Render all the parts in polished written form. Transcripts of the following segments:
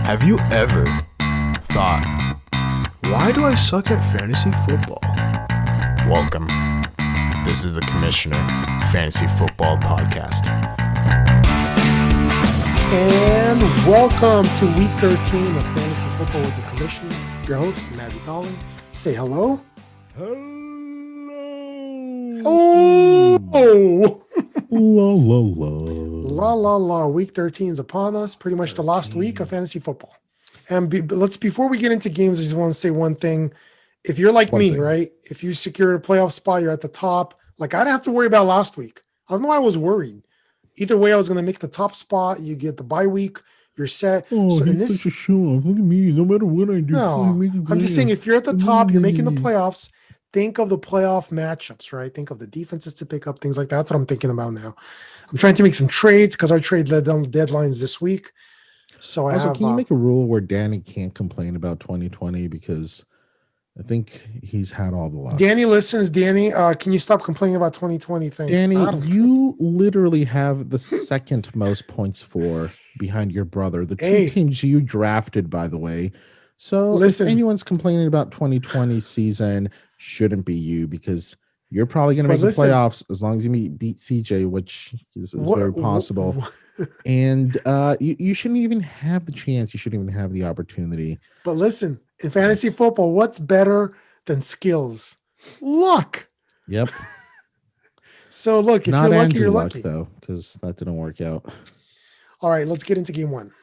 Have you ever thought, why do I suck at fantasy football? Welcome. This is the Commissioner Fantasy Football Podcast. And welcome to week 13 of Fantasy Football with the Commissioner. Your host, Matt Vitale. Say hello. Hello. Oh! La la la. La la la. Week 13 is upon us. Pretty much the last week of fantasy football. And before we get into games, I just want to say one thing. If you're like me, right? If you secure a playoff spot, you're at the top. Like I didn't have to worry about last week. I don't know why I was worried. Either way, I was going to make the top spot. You get the bye week. You're set. Oh, so he's such a show-off. Look at me. No matter what I do. No, I'm just saying if you're at the top, you're making the playoffs. Think of the playoff matchups, right? Think of the defenses to pick up, things like that. That's what I'm thinking about now. I'm trying to make some trades because our trade deadlines this week. So can you make a rule where Danny can't complain about 2020 because I think he's had all the luck. Danny listens. Danny, can you stop complaining about 2020 things? Danny, you literally have the second most points for behind your brother. The two teams you drafted, by the way. So listen, if anyone's complaining about 2020 season, shouldn't be you because you're probably going to make the playoffs as long as you beat CJ, which is very possible. And you shouldn't even have the chance. You shouldn't even have the opportunity. But listen, in fantasy football, what's better than skills? Luck. Yep. So look, if you're lucky, you're lucky. Though, because that didn't work out. All right, let's get into game one.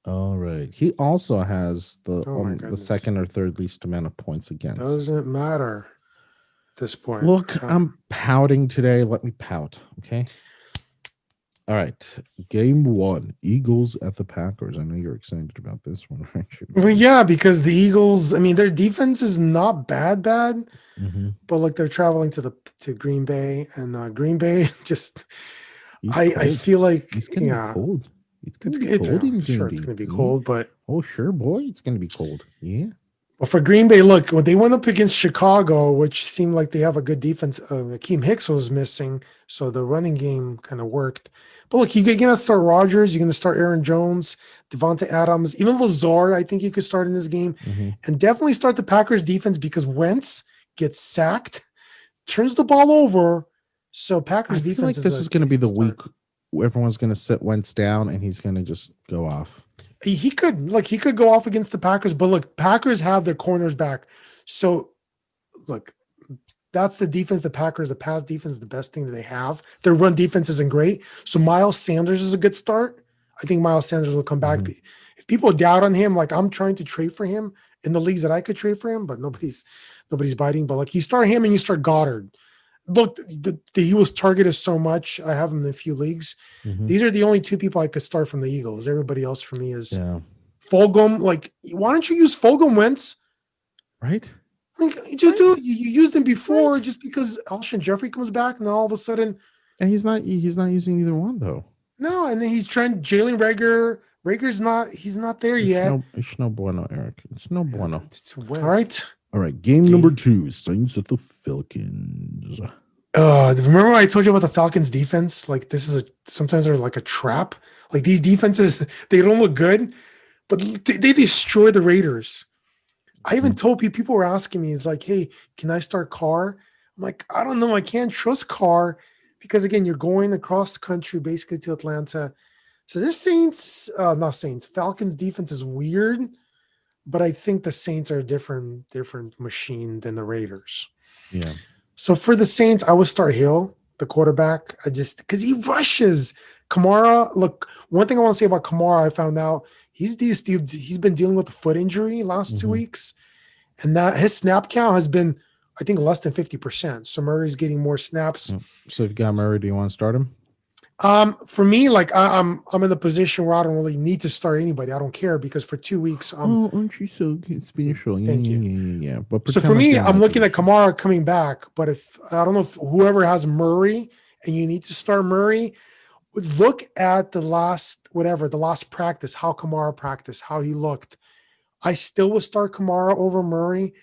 All right. He also has the second or third least amount of points against. Doesn't matter at this point. Look, I'm pouting today. Let me pout, okay? All right. Game one, Eagles at the Packers. I know you're excited about this one, aren't you? Well, yeah, because the Eagles, I mean, their defense is not bad, but like they're traveling to Green Bay, and Green Bay just, I feel like, it's gonna be cold. It's going to be cold. I'm sure it's going to be cold, but sure, boy, it's going to be cold. Yeah. Well, for Green Bay, look, when they went up against Chicago, which seemed like they have a good defense, Akeem Hicks was missing, so the running game kind of worked. But look, you're going to start Rodgers, you're going to start Aaron Jones, Devontae Adams, even Lazard. I think you could start in this game, and definitely start the Packers defense because Wentz gets sacked, turns the ball over. So Packers defense. Like this is going to be the week. Everyone's going to sit Wentz down and he's going to just go off. He could go off against the Packers, but look, Packers have their corners back. So look, that's the defense, the Packers, the pass defense, the best thing that they have. Their run defense isn't great. So Miles Sanders is a good start. I think Miles Sanders will come back. If people doubt on him, like I'm trying to trade for him in the leagues that I could trade for him, but nobody's biting. But like you start him and you start Goddard. Look, he was targeted so much. I have him in a few leagues. These are the only two people I could start from the Eagles. Everybody else for me is Fulgham. Like, why don't you use Fulgham Wentz? Right? Like, you used him before just because Alshon Jeffrey comes back, and then all of a sudden, and he's not using either one though. No, and then he's trying Jalen Reagor. He's not there yet. It's no bueno, Eric. It's no bueno. All right. Game number 2, Saints at the Falcons. Remember I told you about the Falcons defense? Like sometimes they're like a trap. Like these defenses, they don't look good, but they destroy the Raiders. I even told people were asking me, it's like, hey, can I start Carr? I'm like, I don't know. I can't trust Carr because again, you're going across the country basically to Atlanta. So this Falcons defense is weird. But I think the Saints are a different machine than the Raiders. Yeah. So for the Saints, I would start Hill, the quarterback. Because he rushes. Kamara, look, one thing I want to say about Kamara, I found out he's been dealing with a foot injury last 2 weeks. And that his snap count has been, I think, less than 50%. So Murray's getting more snaps. So if you got Murray, do you want to start him? For me, like I'm in a position where I don't really need to start anybody. I don't care because for 2 weeks, aren't you so special? Thank you. Yeah. But so for me, I'm looking at Kamara coming back. But if I don't know if whoever has Murray and you need to start Murray, look at the last practice, how Kamara practiced, how he looked. I still would start Kamara over Murray.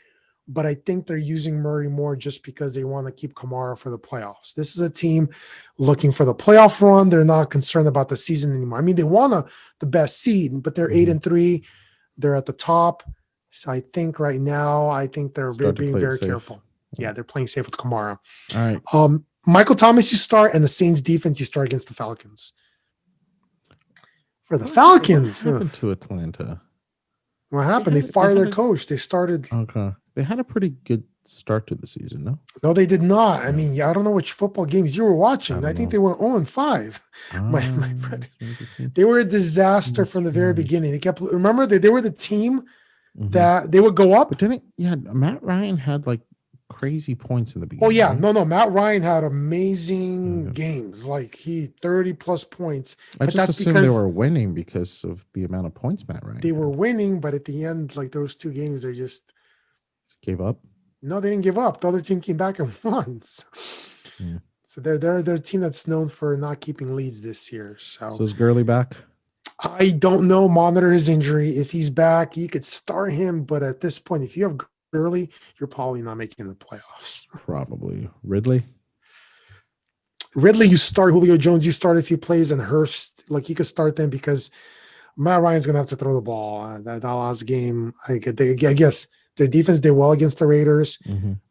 But I think they're using Murray more just because they want to keep Kamara for the playoffs. This is a team looking for the playoff run. They're not concerned about the season anymore. I mean, they want the best seed, but they're 8-3. They're at the top. So I think right now, they're being very careful. Yeah, they're playing safe with Kamara. All right. Michael Thomas, you start, and the Saints defense, you start against the Falcons. For the Falcons. What happened to Atlanta? What happened? They fired their coach. They started. Okay. They had a pretty good start to the season, no? No, they did not. I mean, I don't know which football games you were watching. I think they went 0-5. My friend. They were a disaster from the very beginning. They kept remember they were the team that they would go up. But didn't Matt Ryan had like crazy points in the beginning. Oh yeah, right? No. Matt Ryan had amazing games. Like 30 plus points. But that's because they were winning because of the amount of points Matt Ryan. They were winning, but at the end, like those 2 games, they just gave up. No, they didn't give up. The other team came back and won. So they're a team that's known for not keeping leads this year. So is Gurley back? I don't know. Monitor his injury. If he's back, you could start him. But at this point, if you have Gurley, you're probably not making the playoffs. Probably. Ridley, you start. Julio Jones, you start if he plays, and Hurst, like you could start them because Matt Ryan's going to have to throw the ball. That last game, I guess their defense did well against the Raiders,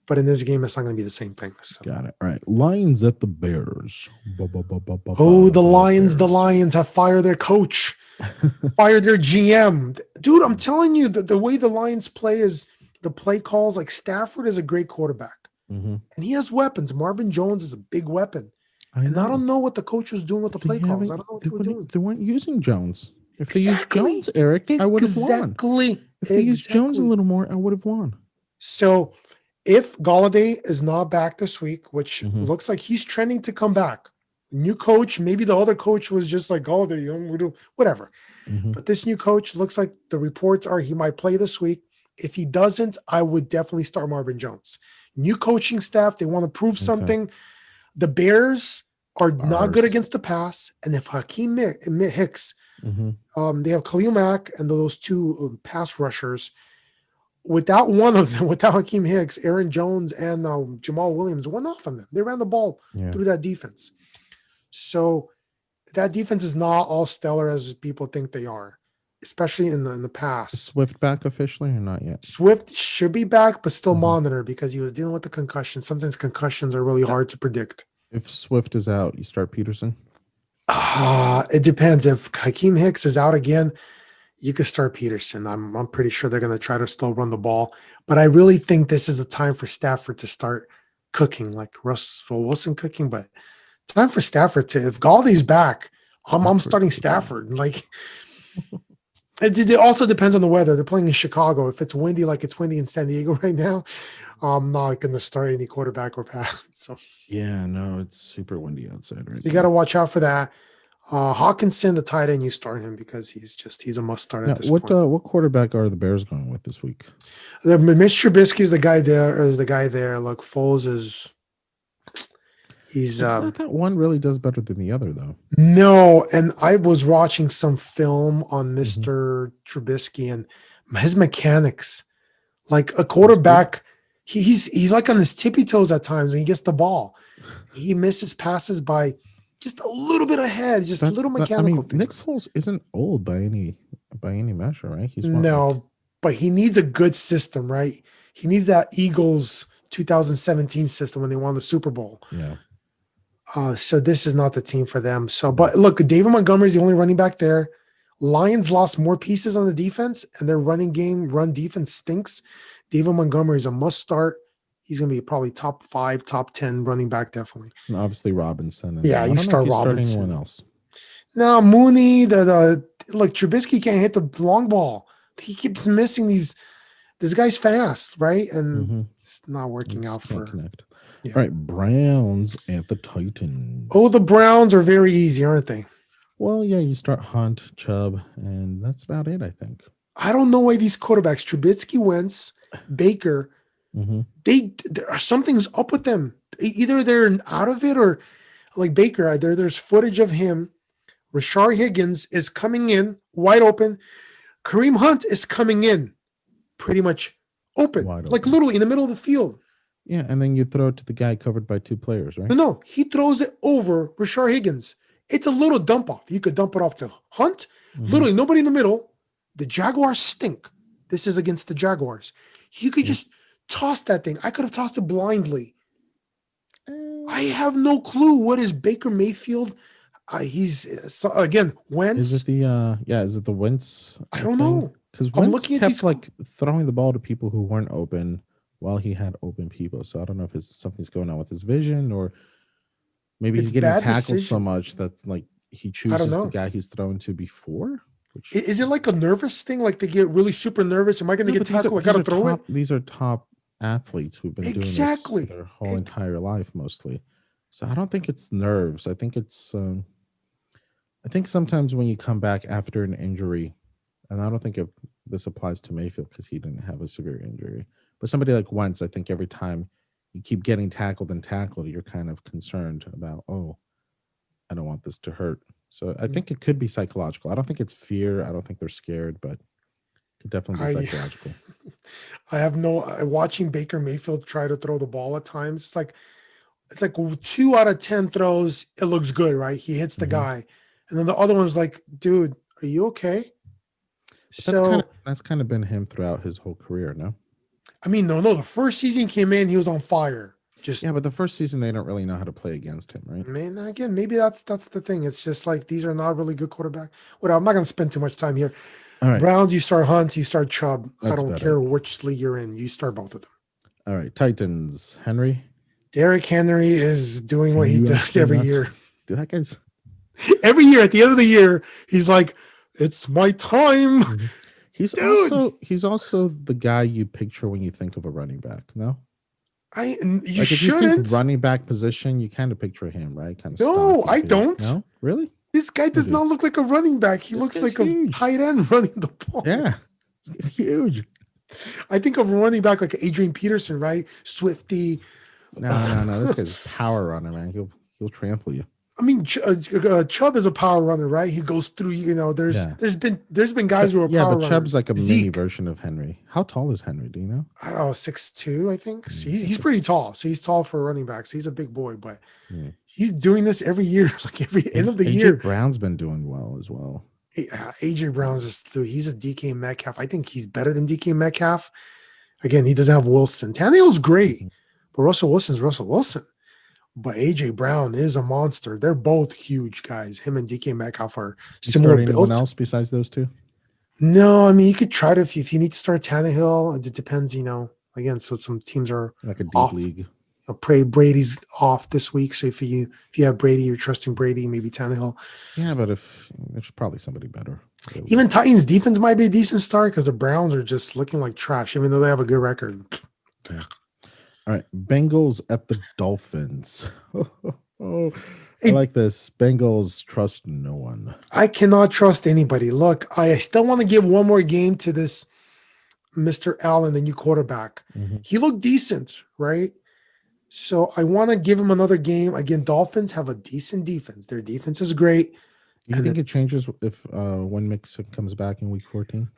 but in this game, it's not going to be the same thing. So. Got it. All right. Lions at the Bears. The Lions have fired their coach, fired their GM. Dude, I'm telling you, the way the Lions play is the play calls. Like Stafford is a great quarterback, and he has weapons. Marvin Jones is a big weapon. I don't know what the coach was doing with the play calls. I don't know what they were doing. They weren't using Jones. If they used Jones, Eric, I would have won. If they used Jones a little more, I would have won. So if Golladay is not back this week, which looks like he's trending to come back, new coach, maybe the other coach was just like, Golladay, whatever. But this new coach looks like the reports are he might play this week. If he doesn't, I would definitely start Marvin Jones. New coaching staff, they want to prove something. The Bears are not good against the pass. And if Hakeem Hicks, they have Khalil Mack and those 2 pass rushers. Without one of them, without Hakeem Hicks, Aaron Jones and Jamal Williams went off on them. They ran the ball through that defense. So that defense is not all stellar as people think they are, especially in the pass. Is Swift back officially or not yet? Swift should be back, but still monitor because he was dealing with the concussion. Sometimes concussions are really hard to predict. If Swift is out, you start Peterson? It depends. If Hakeem Hicks is out again, you could start Peterson. I'm pretty sure they're going to try to still run the ball. But I really think this is a time for Stafford to start cooking, like Russell Wilson cooking. But time for Stafford to, if Galladay's back, I'm starting Stafford. Like, it also depends on the weather. They're playing in Chicago. If it's windy, like it's windy in San Diego right now, I'm not going to start any quarterback or pass. So yeah, no, it's super windy outside. Right, so you got to watch out for that. Hawkinson, the tight end, you start him because he's a must start at this point. What quarterback are the Bears going with this week? Mitch Trubisky is the guy there. Look, Foles is. He's not that one really does better than the other though. No, and I was watching some film on Mr. Trubisky and his mechanics, like a quarterback. He's like on his tippy toes at times when he gets the ball. He misses passes by just a little bit ahead, just little mechanical things. Nick Foles isn't old by any measure, right? But he needs a good system, right? He needs that Eagles 2017 system when they won the Super Bowl. Yeah. So this is not the team for them. So, but look, David Montgomery is the only running back there. Lions lost more pieces on the defense, and their run defense stinks. David Montgomery is a must start. He's going to be probably top 5, top 10 running back, definitely. And obviously Robinson. You start Robinson. Anyone else? No, Mooney. Look, Trubisky can't hit the long ball. He keeps missing these. This guy's fast, right? And it's not working out for. Connect. Yeah. All right, Browns at the Titans. Oh, the Browns are very easy, aren't they? Well, yeah, you start Hunt, Chubb, and that's about it, I think. I don't know why these quarterbacks, Trubisky, Wentz, Baker, something's up with them. Either they're out of it or like Baker, there's footage of him. Rashard Higgins is coming in wide open. Kareem Hunt is coming in pretty much open, like literally in the middle of the field. Yeah, and then you throw it to the guy covered by 2 players, right? No, he throws it over Rashard Higgins. It's a little dump off. You could dump it off to Hunt. Literally nobody in the middle. the Jaguars stink. This is against the Jaguars. He could just toss that thing. I could have tossed it blindly. I have no clue what is Baker Mayfield. He's again Wentz. Is it the Is it the Wentz? I don't know. Because Wentz kept like throwing the ball to people who weren't open while he had open people. So I don't know if something's going on with his vision, or maybe he's getting tackled so much that like he chooses the guy he's thrown to before. Is it like a nervous thing? Like they get really super nervous? Am I going to get tackled? I got to throw it. These are top athletes who've been doing this their whole entire life mostly. So I don't think it's nerves. I think it's I think sometimes when you come back after an injury, and I don't think this applies to Mayfield because he didn't have a severe injury, but somebody like Wentz, I think every time you keep getting tackled, you're kind of concerned about, oh, I don't want this to hurt. So I think it could be psychological. I don't think it's fear. I don't think they're scared, but it could definitely be psychological. I have watching Baker Mayfield try to throw the ball at times. It's like 2 out of 10 throws, it looks good, right? He hits the guy. And then the other one's like, dude, are you okay? That's kind of been him throughout his whole career, no? I mean, no. The first season came in, he was on fire. But the first season they don't really know how to play against him, right? Man, again, maybe that's the thing. It's just like these are not really good quarterback. Whatever. I'm not going to spend too much time here. All right. Browns, you start Hunt, you start Chubb. I don't care which league you're in. You start both of them. All right. Titans, Henry. Derrick Henry is doing what he does every year. Dude, that guy's every year at the end of the year, he's like, "It's my time." Mm-hmm. He's also the guy you picture when you think of a running back. No, you shouldn't. You think running back position, you kind of picture him, right? Kind of. No, I don't. No, really. This guy does not look like a running back. He looks like a tight end running the ball. Yeah, it's huge. I think of a running back like Adrian Peterson, right? Swifty. No. This guy's a power runner, man. He'll trample you. I mean, Chubb is a power runner, right? He goes through. There's been guys who are power runners. Chubb's like a mini version of Henry. How tall is Henry? Do you know? I don't know, 6'2", I think. So he's pretty tall. So he's tall for a running back. So he's a big boy, but he's doing this every year, like every end of the year. Brown's been doing well as well. AJ Brown's he's a DK Metcalf. I think he's better than DK Metcalf. Again, he doesn't have Wilson. Tannehill's great, but Russell Wilson's Russell Wilson. But AJ Brown is a monster. They're both huge guys. Him and DK Metcalf are similar built. Anyone else besides those two? No, I mean you could try to if you need to start Tannehill. It depends, Again, so some teams are like a deep off. league. Brady's off this week, so if you have Brady, you're trusting Brady, maybe Tannehill. Yeah, but there's probably somebody better. Even Titans defense might be a decent start because the Browns are just looking like trash, even though they have a good record. Yeah. All right, Bengals at the Dolphins. I like this. Bengals trust no one. I cannot trust anybody. Look, I still want to give one more game to this Mr. Allen, the new quarterback. Mm-hmm. He looked decent, right? So I want to give him another game. Again, Dolphins have a decent defense. Their defense is great. You think it changes if when Mixon comes back in week 14?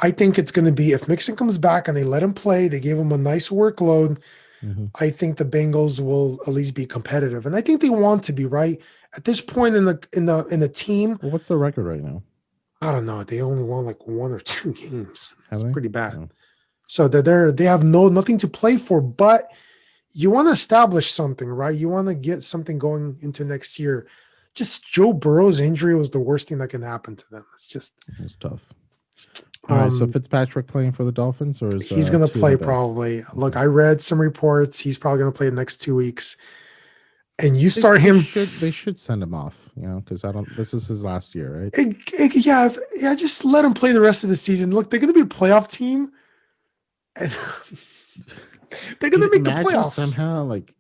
I think it's going to be if Mixon comes back and they let him play, they gave him a nice workload. Mm-hmm. I think the Bengals will at least be competitive, and I think they want to be right at this point in the team. Well, what's the record right now? I don't know. They only won like 1 or 2 games. It's pretty bad. No. So they have nothing to play for, but you want to establish something, right? You want to get something going into next year. Just Joe Burrow's injury was the worst thing that can happen to them. It's tough. All right, so Fitzpatrick playing for the Dolphins, or is he's going to play probably? Look, I read some reports. He's probably going to play the next 2 weeks. And you start him. They should send him off, because this is his last year, right? Just let him play the rest of the season. Look, they're going to be a playoff team, and they're going to make the playoffs somehow. Like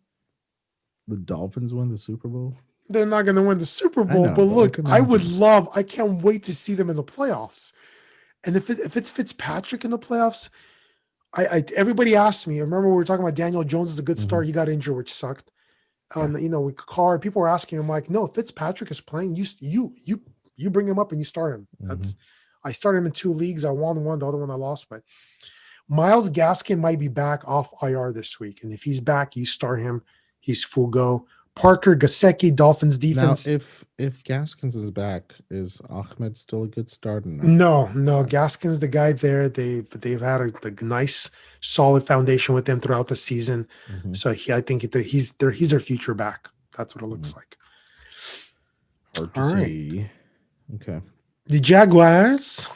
the Dolphins win the Super Bowl. They're not going to win the Super Bowl, but look, I can't wait to see them in the playoffs. And if it's Fitzpatrick in the playoffs, everybody asked me. I remember we were talking about Daniel Jones is a good start. He got injured, which sucked. People were asking him like, no, if Fitzpatrick is playing, you bring him up and you start him. I started him in 2 leagues. I won one, the other one I lost. But Myles Gaskin might be back off IR this week, and if he's back, you start him. He's full go. Parker, Gesicki, Dolphins defense. Now, if Gaskins is back, is Ahmed still a good starter now? No. Gaskins, the guy there. They've had a nice, solid foundation with him throughout the season. Mm-hmm. So I think he's their future back. That's what it looks like. Hard to say. Okay. The Jaguars.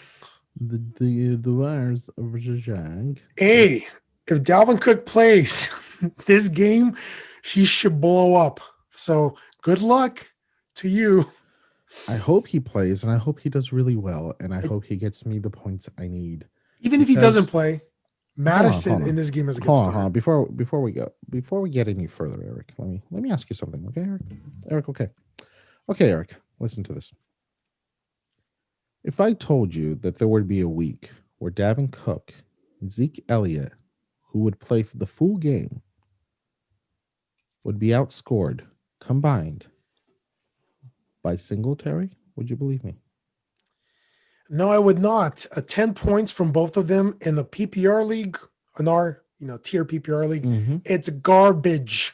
The Wires of the Jag. Hey, if Dalvin Cook plays this game, he should blow up. So good luck to you. I hope he plays, and I hope he does really well, and I hope he gets me the points I need. Even if he doesn't play, Madison in this game is a good start. Hold on. Before we get any further, Eric, let me ask you something, okay, Eric? Okay, Eric, listen to this. If I told you that there would be a week where Dalvin Cook and Zeke Elliott, who would play for the full game, would be outscored combined by Singletary, would you believe me? No, I would not. 10 points from both of them in the PPR league, in our tier PPR league, It's garbage,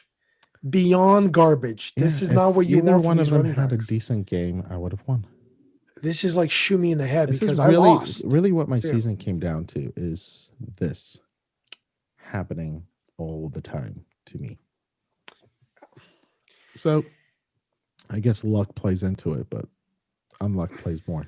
beyond garbage. Yeah, this is not what you want from these running backs. If either one of them had a decent game, I would have won. This is like shoot me in the head because I lost. Really what my season came down to is this happening all the time to me. So I guess luck plays into it, but unluck plays more.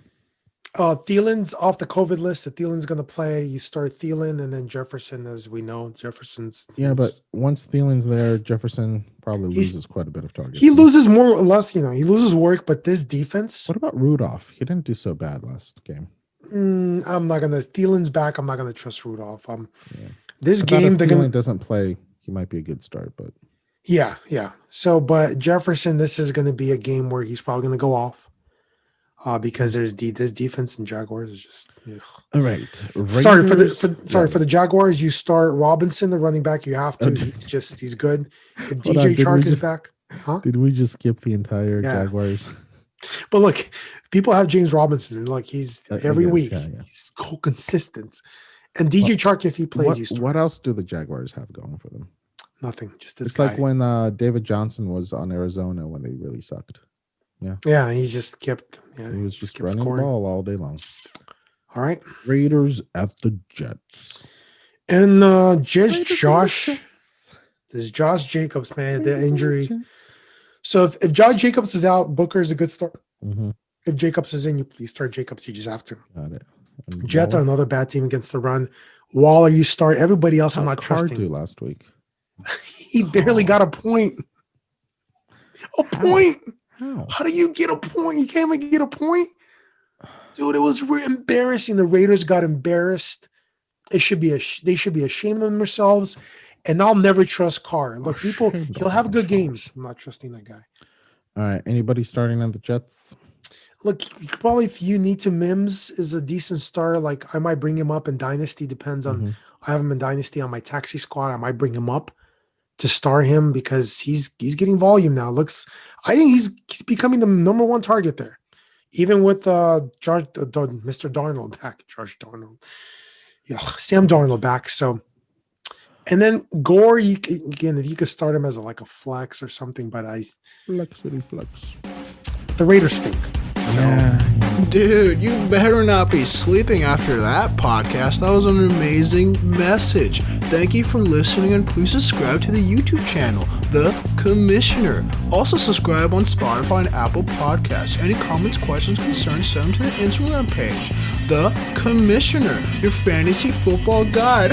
Thielen's off the COVID list. If Thielen's going to play, you start Thielen and then Jefferson, as we know. Jefferson's. Yeah, but once Thielen's there, Jefferson probably loses quite a bit of targets. He loses more or less, he loses work, but this defense. What about Rudolph? He didn't do so bad last game. I'm not going to. Thielen's back. I'm not going to trust Rudolph. This game, if Thielen doesn't play, he might be a good start, but. Yeah. So, but Jefferson, this is going to be a game where he's probably going to go off. Because this defense and Jaguars is just. Ugh. All right. Sorry for the Jaguars. You start Robinson, the running back. You have to. He's good. If DJ Chark is back, Did we just skip the entire Jaguars? But look, people have James Robinson, and like he's every week. He's so consistent. And DJ Chark, if he plays, you start. What else do the Jaguars have going for them? Nothing. Just this. It's guy. Like when David Johnson was on Arizona when they really sucked. Yeah, he just kept. He was just running the ball all day long. All right, Raiders at the Jets, and Josh Jacobs, man, the injury. So if Josh Jacobs is out, Booker is a good start. Mm-hmm. If Jacobs is in, you please start Jacobs. You just have to. Got it. Jets are another bad team against the run. Waller, you start. Everybody else, I'm not trusting. Do last week? He barely got a point. A point. How do you get a point? You can't even get a point? Dude, it was embarrassing. The Raiders got embarrassed. They should be ashamed of themselves. And I'll never trust Carr. Look, he'll have good games. I'm not trusting that guy. All right. Anybody starting on the Jets? Look, probably if you need to, Mims is a decent starter. Like I might bring him up in Dynasty. Depends on. I have him in Dynasty on my taxi squad. I might bring him up to start him because he's getting volume now. I think he's becoming the number one target there, even with Mr. Darnold back. Josh Darnold, Sam Darnold back. So, and then Gore, if you could start him as a flex or something, but flex. The Raiders stink. So. Dude, you better not be sleeping after that podcast. That was an amazing message. Thank you for listening, and please subscribe to the YouTube channel, The Commissioner. Also subscribe on Spotify and Apple Podcasts. Any comments, questions, concerns, send them to the Instagram page, The Commissioner, your fantasy football guide.